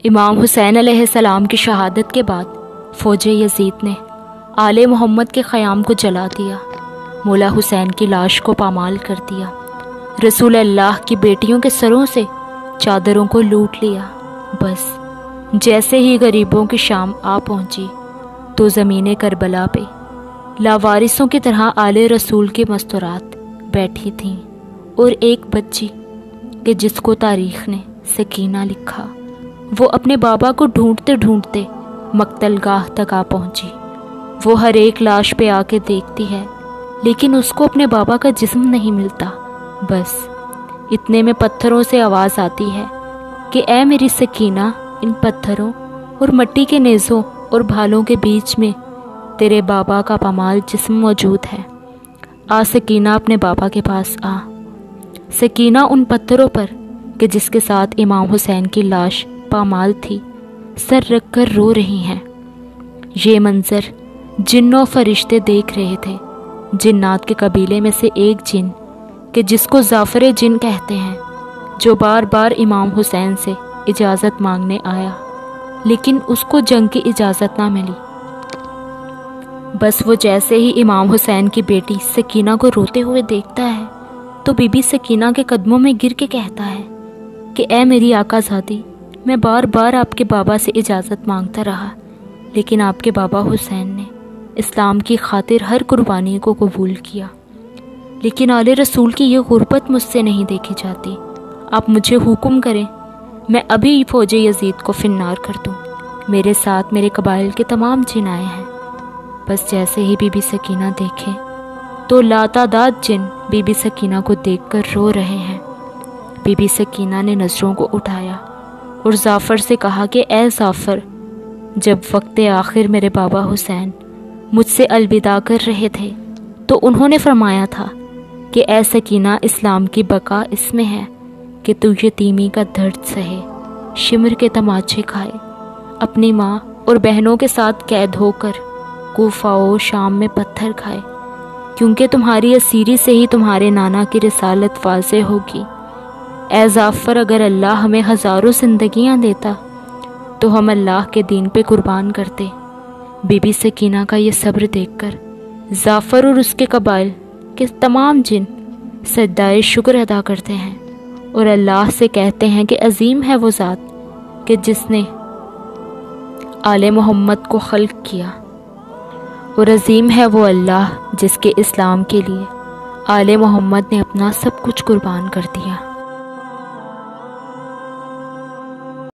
امام حسین علیہ السلام کی شہادت کے بعد فوج یزید نے آل محمد کے خیام کو جلا دیا، مولا حسین کی لاش کو پامال کر دیا، رسول اللہ کی بیٹیوں کے سروں سے چادروں کو لوٹ لیا۔ بس جیسے ہی غریبوں کی شام آ پہنچی تو زمین کربلا پہ لاوارثوں کی طرح آل رسول کی مستورات بیٹھی تھیں، اور ایک بچی کہ جس کو تاریخ نے سکینہ لکھا، وہ اپنے بابا کو ڈھونڈتے ڈھونڈتے مقتل گاہ تک آ پہنچی۔ وہ ہر ایک لاش پہ آ کے دیکھتی ہے، لیکن اس کو اپنے بابا کا جسم نہیں ملتا۔ بس اتنے میں پتھروں سے آواز آتی ہے کہ اے میری سکینہ، ان پتھروں اور مٹی کے نیزوں اور بھالوں کے بیچ میں تیرے بابا کا پامال جسم موجود ہے۔ آ سکینہ، اپنے بابا کے پاس آ۔ سکینہ ان پتھروں پر کہ جس کے ساتھ امام حسین کی لاش پامال تھی سر رکھ کر رو رہی ہیں۔ یہ منظر جن و فرشتے دیکھ رہے تھے۔ جنات کے قبیلے میں سے ایک جن کہ جس کو زعفر جن کہتے ہیں، جو بار بار امام حسین سے اجازت مانگنے آیا، لیکن اس کو جنگ کی اجازت نہ ملی۔ بس وہ جیسے ہی امام حسین کی بیٹی سکینہ کو روتے ہوئے دیکھتا ہے تو بی بی سکینہ کے قدموں میں گر کے کہتا ہے کہ اے میری آقا زادی، میں بار بار آپ کے بابا سے اجازت مانگتا رہا، لیکن آپ کے بابا حسین نے اسلام کی خاطر ہر قربانی کو قبول کیا، لیکن آل رسول کی یہ غربت مجھ سے نہیں دیکھی جاتی۔ آپ مجھے حکم کریں، میں ابھی فوج یزید کو فنار کر دوں۔ میرے ساتھ میرے قبائل کے تمام جن آئے ہیں۔ بس جیسے ہی بی بی سکینہ دیکھے تو لاتعداد جن بی بی سکینہ کو دیکھ کر رو رہے ہیں۔ بی بی سکینہ نے نظروں کو اٹھایا اور زعفر سے کہا کہ اے زعفر، جب وقت آخر میرے بابا حسین مجھ سے الوداع کر رہے تھے تو انہوں نے فرمایا تھا کہ اے سکینہ، اسلام کی بقا اس میں ہے کہ تو یتیمی کا درد سہے، شمر کے تماچے کھائے، اپنی ماں اور بہنوں کے ساتھ قید ہو کر کوفہ و شام میں پتھر کھائے، کیونکہ تمہاری اسیری سے ہی تمہارے نانا کی رسالت واضح ہوگی۔ اے زعفر، اگر اللہ ہمیں ہزاروں زندگیاں دیتا تو ہم اللہ کے دین پہ قربان کرتے۔ بی بی سکینہ کا یہ صبر دیکھ کر زعفر اور اس کے قبائل کے تمام جن سجدہ شکر ادا کرتے ہیں اور اللہ سے کہتے ہیں کہ عظیم ہے وہ ذات کہ جس نے آل محمد کو خلق کیا، اور عظیم ہے وہ اللہ جس کے اسلام کے لیے آل محمد نے اپنا سب کچھ قربان کر دیا۔